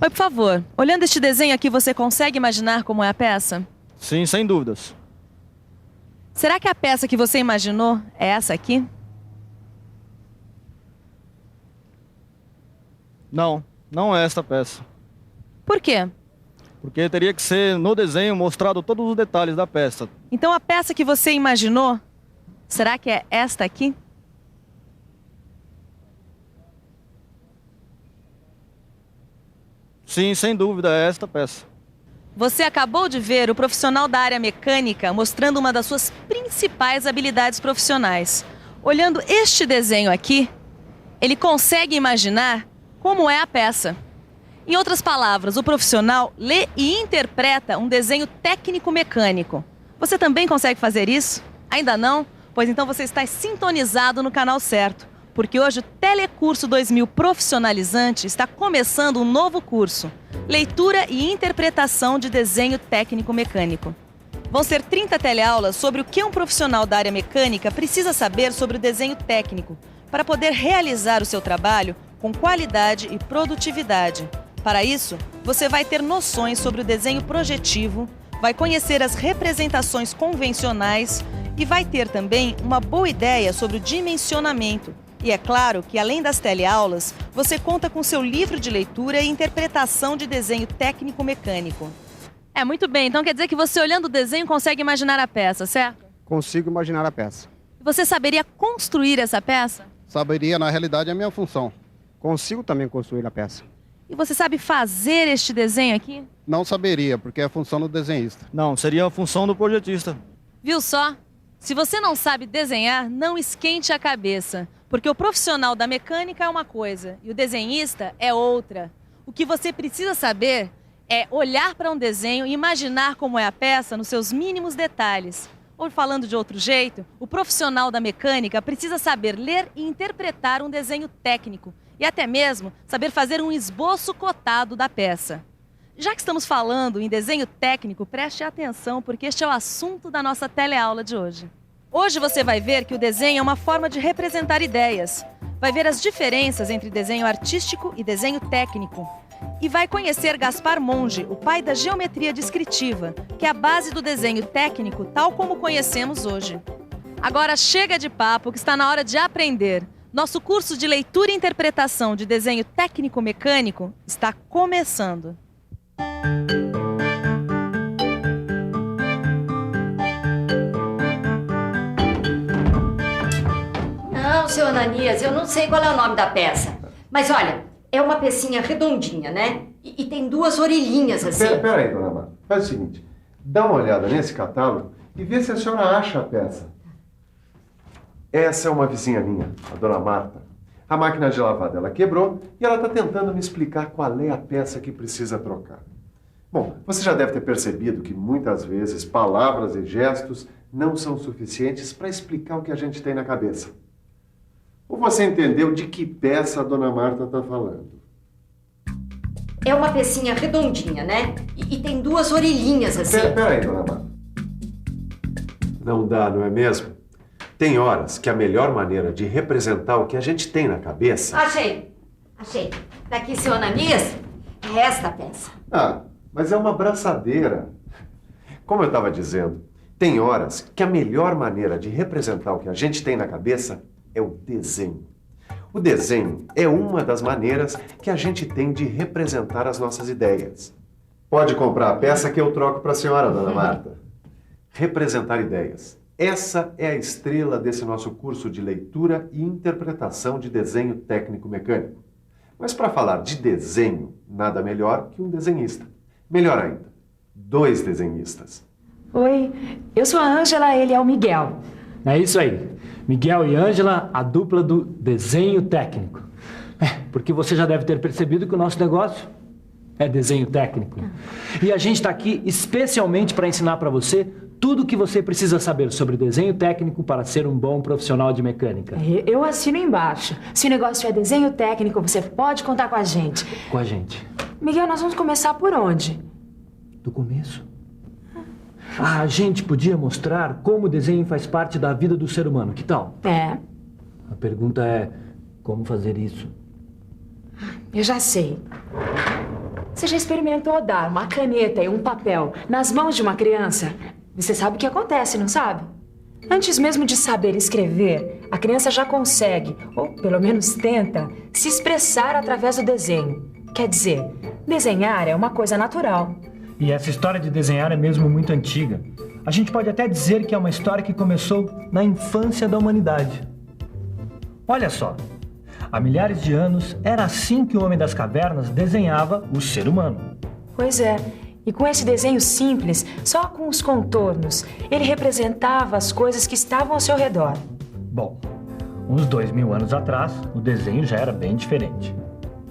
Oi, por favor. Olhando este desenho aqui, você consegue imaginar como é a peça? Sim, sem dúvidas. Será que a peça que você imaginou é essa aqui? Não, não é esta peça. Por quê? Porque teria que ser no desenho mostrado todos os detalhes da peça. Então a peça que você imaginou, será que é esta aqui? Sim, sem dúvida, é esta peça. Você acabou de ver o profissional da área mecânica mostrando uma das suas principais habilidades profissionais. Olhando este desenho aqui, ele consegue imaginar como é a peça. Em outras palavras, o profissional lê e interpreta um desenho técnico-mecânico. Você também consegue fazer isso? Ainda não? Pois então você está sintonizado no canal certo, porque hoje o Telecurso 2000 Profissionalizante está começando um novo curso, Leitura e Interpretação de Desenho Técnico-Mecânico. Vão ser 30 teleaulas sobre o que um profissional da área mecânica precisa saber sobre o desenho técnico para poder realizar o seu trabalho com qualidade e produtividade. Para isso, você vai ter noções sobre o desenho projetivo, vai conhecer as representações convencionais e vai ter também uma boa ideia sobre o dimensionamento. E é claro que, além das teleaulas, você conta com seu livro de leitura e interpretação de desenho técnico-mecânico. É, muito bem. Então quer dizer que você, olhando o desenho, consegue imaginar a peça, certo? Consigo imaginar a peça. E você saberia construir essa peça? Saberia, na realidade, a minha função. Consigo também construir a peça. E você sabe fazer este desenho aqui? Não saberia, porque é a função do desenhista. Não, seria a função do projetista. Viu só? Se você não sabe desenhar, não esquente a cabeça, porque o profissional da mecânica é uma coisa e o desenhista é outra. O que você precisa saber é olhar para um desenho e imaginar como é a peça nos seus mínimos detalhes. Ou falando de outro jeito, o profissional da mecânica precisa saber ler e interpretar um desenho técnico e até mesmo saber fazer um esboço cotado da peça. Já que estamos falando em desenho técnico, preste atenção porque este é o assunto da nossa teleaula de hoje. Hoje você vai ver que o desenho é uma forma de representar ideias. Vai ver as diferenças entre desenho artístico e desenho técnico. E vai conhecer Gaspar Monge, o pai da geometria descritiva, que é a base do desenho técnico tal como conhecemos hoje. Agora chega de papo que está na hora de aprender. Nosso curso de leitura e interpretação de desenho técnico-mecânico está começando. Não, seu Ananias, eu não sei qual é o nome da peça. Mas olha, é uma pecinha redondinha, né? E tem duas orelhinhas assim. Pera aí, dona Marta. Faz o seguinte, dá uma olhada nesse catálogo e vê se a senhora acha a peça. Essa é uma vizinha minha, a dona Marta. A máquina de lavar dela quebrou e ela está tentando me explicar qual é a peça que precisa trocar. Bom, você já deve ter percebido que muitas vezes palavras e gestos não são suficientes para explicar o que a gente tem na cabeça. Ou você entendeu de que peça a dona Marta está falando? É uma pecinha redondinha, né? E tem duas orelhinhas assim. Pera aí, dona Marta. Não dá, não é mesmo? Tem horas que a melhor maneira de representar o que a gente tem na cabeça... Achei. Daqui, seu Ananias, é esta peça. Ah, mas é uma braçadeira. Como eu estava dizendo, tem horas que a melhor maneira de representar o que a gente tem na cabeça é o desenho. O desenho é uma das maneiras que a gente tem de representar as nossas ideias. Pode comprar a peça que eu troco para a senhora, dona Marta. Representar ideias. Essa é a estrela desse nosso curso de leitura e interpretação de desenho técnico-mecânico. Mas para falar de desenho, nada melhor que um desenhista. Melhor ainda, 2 desenhistas. Oi, eu sou a Ângela, ele é o Miguel. É isso aí. Miguel e Ângela, a dupla do desenho técnico. Porque você já deve ter percebido que o nosso negócio é desenho técnico. E a gente está aqui especialmente para ensinar para você tudo o que você precisa saber sobre desenho técnico para ser um bom profissional de mecânica. Eu assino embaixo. Se o negócio é desenho técnico, você pode contar com a gente. Com a gente. Miguel, nós vamos começar por onde? Do começo. A gente podia mostrar como o desenho faz parte da vida do ser humano. Que tal? É, A pergunta é, como fazer isso? eu já sei. Você já experimentou dar uma caneta e um papel nas mãos de uma criança? Você sabe o que acontece, não sabe? Antes mesmo de saber escrever, a criança já consegue, ou pelo menos tenta, se expressar através do desenho. Quer dizer, desenhar é uma coisa natural. E essa história de desenhar é mesmo muito antiga. A gente pode até dizer que é uma história que começou na infância da humanidade. Olha só, há milhares de anos era assim que o homem das cavernas desenhava o ser humano. Pois é, e com esse desenho simples, só com os contornos, ele representava as coisas que estavam ao seu redor. Bom, uns 2000 anos atrás, o desenho já era bem diferente.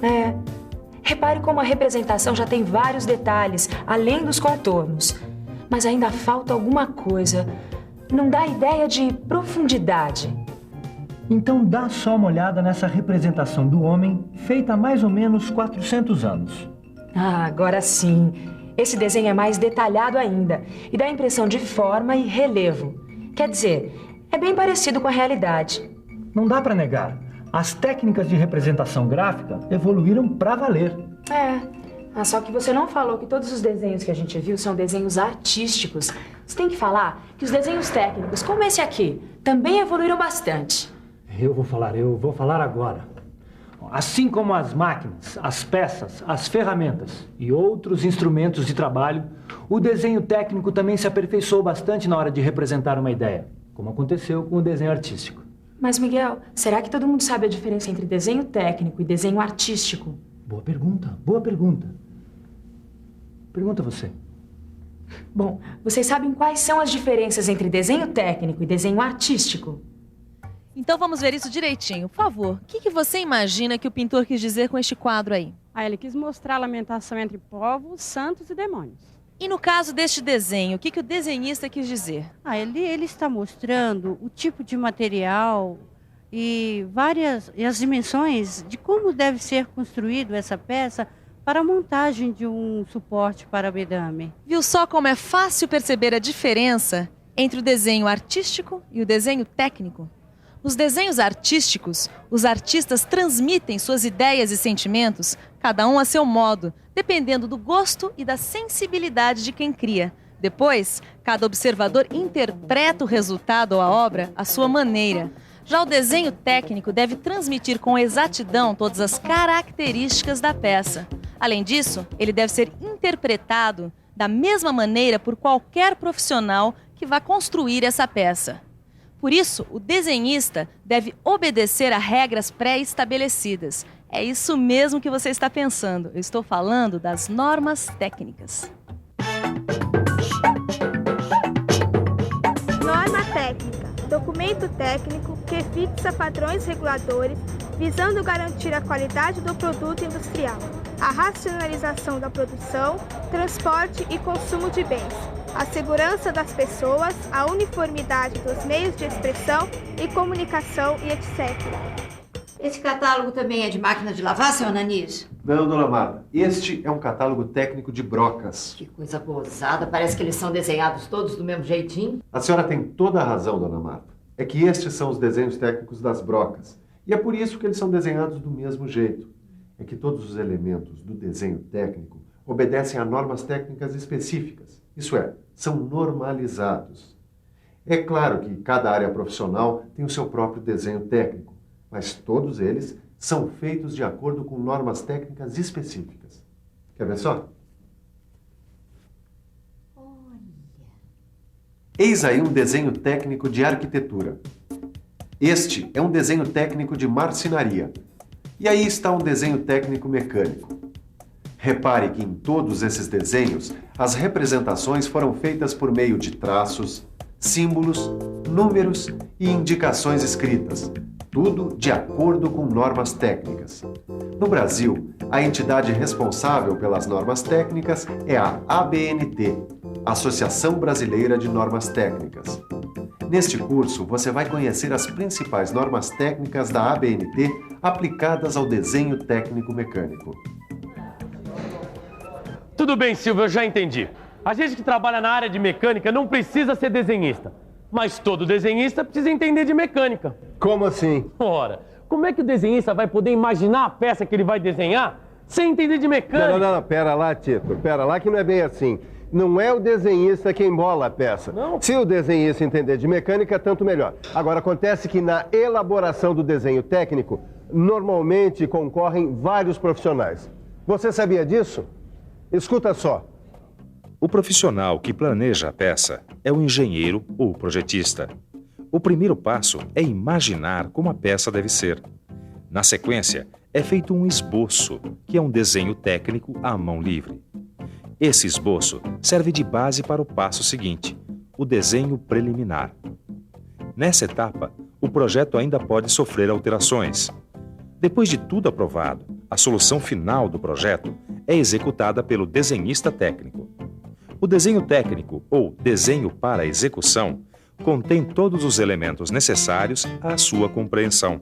É. Repare como a representação já tem vários detalhes, além dos contornos. Mas ainda falta alguma coisa. Não dá ideia de profundidade. Então dá só uma olhada nessa representação do homem feita há mais ou menos 400 anos. Ah, agora sim. Esse desenho é mais detalhado ainda e dá a impressão de forma e relevo. Quer dizer, é bem parecido com a realidade. Não dá para negar. As técnicas de representação gráfica evoluíram para valer. Só que você não falou que todos os desenhos que a gente viu são desenhos artísticos. Você tem que falar que os desenhos técnicos, como esse aqui, também evoluíram bastante. Eu vou falar agora. Assim como as máquinas, as peças, as ferramentas e outros instrumentos de trabalho, o desenho técnico também se aperfeiçoou bastante na hora de representar uma ideia, como aconteceu com o desenho artístico. Mas, Miguel, será que todo mundo sabe a diferença entre desenho técnico e desenho artístico? Boa pergunta, boa pergunta. Pergunta você. Bom, vocês sabem quais são as diferenças entre desenho técnico e desenho artístico? Então vamos ver isso direitinho. Por favor, o que você imagina que o pintor quis dizer com este quadro aí? Ele quis mostrar a lamentação entre povos, santos e demônios. E no caso deste desenho, o que o desenhista quis dizer? Ele está mostrando o tipo de material e as dimensões de como deve ser construído essa peça para a montagem de um suporte para bedame. Viu só como é fácil perceber a diferença entre o desenho artístico e o desenho técnico? Nos desenhos artísticos, os artistas transmitem suas ideias e sentimentos, cada um a seu modo, dependendo do gosto e da sensibilidade de quem cria. Depois, cada observador interpreta o resultado ou a obra à sua maneira. Já o desenho técnico deve transmitir com exatidão todas as características da peça. Além disso, ele deve ser interpretado da mesma maneira por qualquer profissional que vá construir essa peça. Por isso, o desenhista deve obedecer a regras pré-estabelecidas. É isso mesmo que você está pensando. Eu estou falando das normas técnicas. Norma técnica. Documento técnico que fixa padrões reguladores visando garantir a qualidade do produto industrial, a racionalização da produção, transporte e consumo de bens, a segurança das pessoas, a uniformidade dos meios de expressão e comunicação e etc. Esse catálogo também é de máquina de lavar, seu Ananias? Não, dona Marta. Este é um catálogo técnico de brocas. Que coisa gozada. Parece que eles são desenhados todos do mesmo jeitinho. A senhora tem toda a razão, dona Marta. É que estes são os desenhos técnicos das brocas. E é por isso que eles são desenhados do mesmo jeito. É que todos os elementos do desenho técnico obedecem a normas técnicas específicas. Isso é, são normalizados. É claro que cada área profissional tem o seu próprio desenho técnico, mas todos eles são feitos de acordo com normas técnicas específicas. Quer ver só? Eis aí um desenho técnico de arquitetura. Este é um desenho técnico de marcenaria. E aí está um desenho técnico mecânico. Repare que em todos esses desenhos, as representações foram feitas por meio de traços, símbolos, números e indicações escritas, tudo de acordo com normas técnicas. No Brasil, a entidade responsável pelas normas técnicas é a ABNT, Associação Brasileira de Normas Técnicas. Neste curso, você vai conhecer as principais normas técnicas da ABNT aplicadas ao desenho técnico mecânico. Tudo bem, Silvio, eu já entendi. A gente que trabalha na área de mecânica não precisa ser desenhista. Mas todo desenhista precisa entender de mecânica. Como assim? Ora, como é que o desenhista vai poder imaginar a peça que ele vai desenhar sem entender de mecânica. Não, pera lá, Tito. Pera lá que não é bem assim. Não é o desenhista quem bola a peça. Não. Se o desenhista entender de mecânica, tanto melhor. Agora, acontece que na elaboração do desenho técnico, normalmente concorrem vários profissionais. Você sabia disso? Escuta só. O profissional que planeja a peça é o engenheiro ou projetista. O primeiro passo é imaginar como a peça deve ser. Na sequência, é feito um esboço, que é um desenho técnico à mão livre. Esse esboço serve de base para o passo seguinte, o desenho preliminar. Nessa etapa, o projeto ainda pode sofrer alterações. Depois de tudo aprovado, a solução final do projeto é executada pelo desenhista técnico. O desenho técnico, ou desenho para execução, contém todos os elementos necessários à sua compreensão.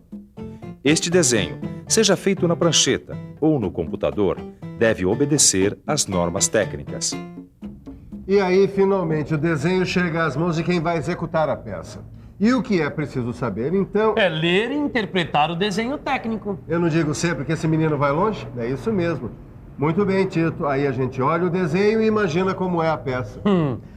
Este desenho, seja feito na prancheta ou no computador, deve obedecer às normas técnicas. E aí, finalmente, o desenho chega às mãos de quem vai executar a peça. E o que é preciso saber, então... É ler e interpretar o desenho técnico. Eu não digo sempre que esse menino vai longe? É isso mesmo. Muito bem, Tito. Aí a gente olha o desenho e imagina como é a peça.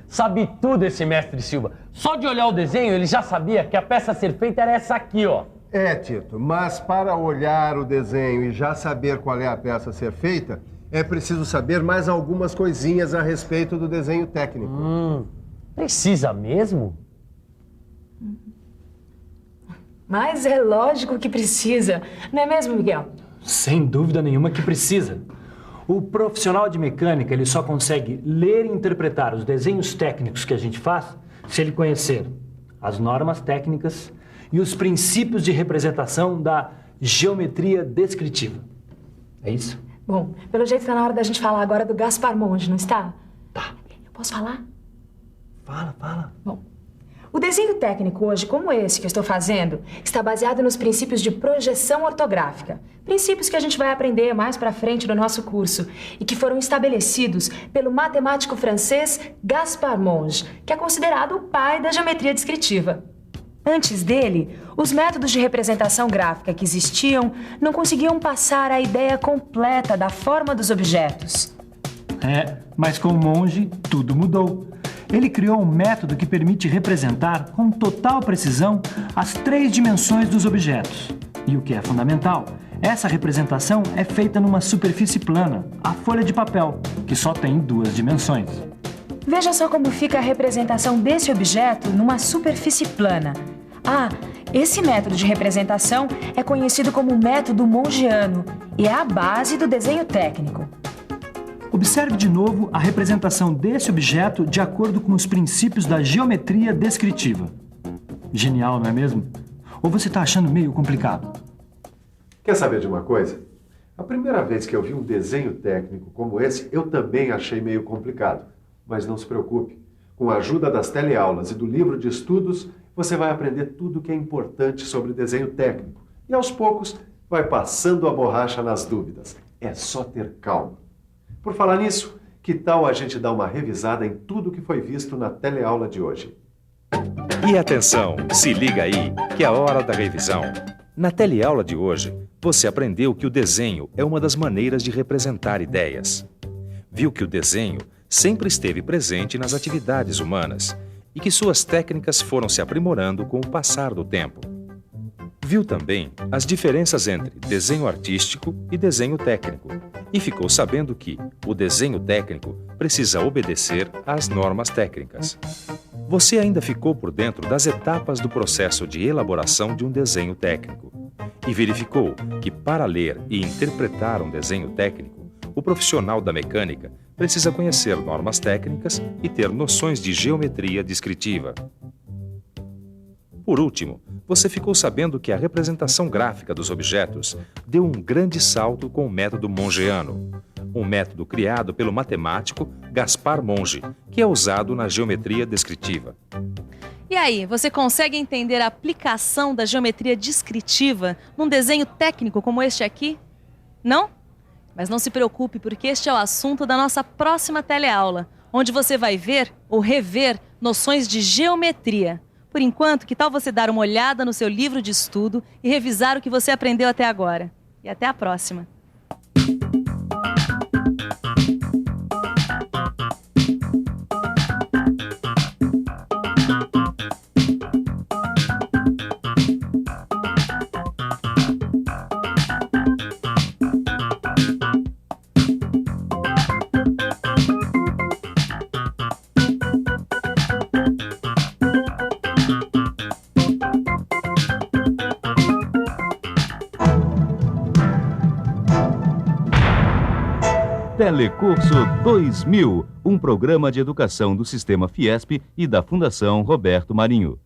Sabe tudo esse mestre Silva. Só de olhar o desenho, ele já sabia que a peça a ser feita era essa aqui, ó. É, Tito, mas para olhar o desenho e já saber qual é a peça a ser feita, é preciso saber mais algumas coisinhas a respeito do desenho técnico. Precisa mesmo? Mas é lógico que precisa, não é mesmo, Miguel? Sem dúvida nenhuma que precisa. O profissional de mecânica, ele só consegue ler e interpretar os desenhos técnicos que a gente faz se ele conhecer as normas técnicas e os princípios de representação da geometria descritiva. É isso? Bom, pelo jeito está na hora da gente falar agora do Gaspar Monge, não está? Tá. Eu posso falar? Fala. Bom, o desenho técnico hoje, como esse que eu estou fazendo, está baseado nos princípios de projeção ortográfica. Princípios que a gente vai aprender mais pra frente no nosso curso e que foram estabelecidos pelo matemático francês Gaspar Monge, que é considerado o pai da geometria descritiva. Antes dele, os métodos de representação gráfica que existiam não conseguiam passar a ideia completa da forma dos objetos. Mas com o Monge, tudo mudou. Ele criou um método que permite representar com total precisão as 3 dimensões dos objetos. E o que é fundamental, essa representação é feita numa superfície plana, a folha de papel, que só tem 2 dimensões. Veja só como fica a representação desse objeto numa superfície plana. Esse método de representação é conhecido como método mongiano e é a base do desenho técnico. Observe de novo a representação desse objeto de acordo com os princípios da geometria descritiva. Genial, não é mesmo? Ou você está achando meio complicado? Quer saber de uma coisa? A primeira vez que eu vi um desenho técnico como esse, eu também achei meio complicado. Mas não se preocupe. Com a ajuda das teleaulas e do livro de estudos, você vai aprender tudo o que é importante sobre desenho técnico. E aos poucos, vai passando a borracha nas dúvidas. É só ter calma. Por falar nisso, que tal a gente dar uma revisada em tudo que foi visto na teleaula de hoje? E atenção, se liga aí, que é a hora da revisão. Na teleaula de hoje, você aprendeu que o desenho é uma das maneiras de representar ideias. Viu que o desenho sempre esteve presente nas atividades humanas e que suas técnicas foram se aprimorando com o passar do tempo. Viu também as diferenças entre desenho artístico e desenho técnico e ficou sabendo que o desenho técnico precisa obedecer às normas técnicas. Você ainda ficou por dentro das etapas do processo de elaboração de um desenho técnico e verificou que para ler e interpretar um desenho técnico, o profissional da mecânica precisa conhecer normas técnicas e ter noções de geometria descritiva. Por último, você ficou sabendo que a representação gráfica dos objetos deu um grande salto com o método mongiano, um método criado pelo matemático Gaspar Monge, que é usado na geometria descritiva. E aí, você consegue entender a aplicação da geometria descritiva num desenho técnico como este aqui? Não? Mas não se preocupe, porque este é o assunto da nossa próxima teleaula, onde você vai ver ou rever noções de geometria. Por enquanto, que tal você dar uma olhada no seu livro de estudo e revisar o que você aprendeu até agora? E até a próxima! Telecurso 2000, um programa de educação do Sistema Fiesp e da Fundação Roberto Marinho.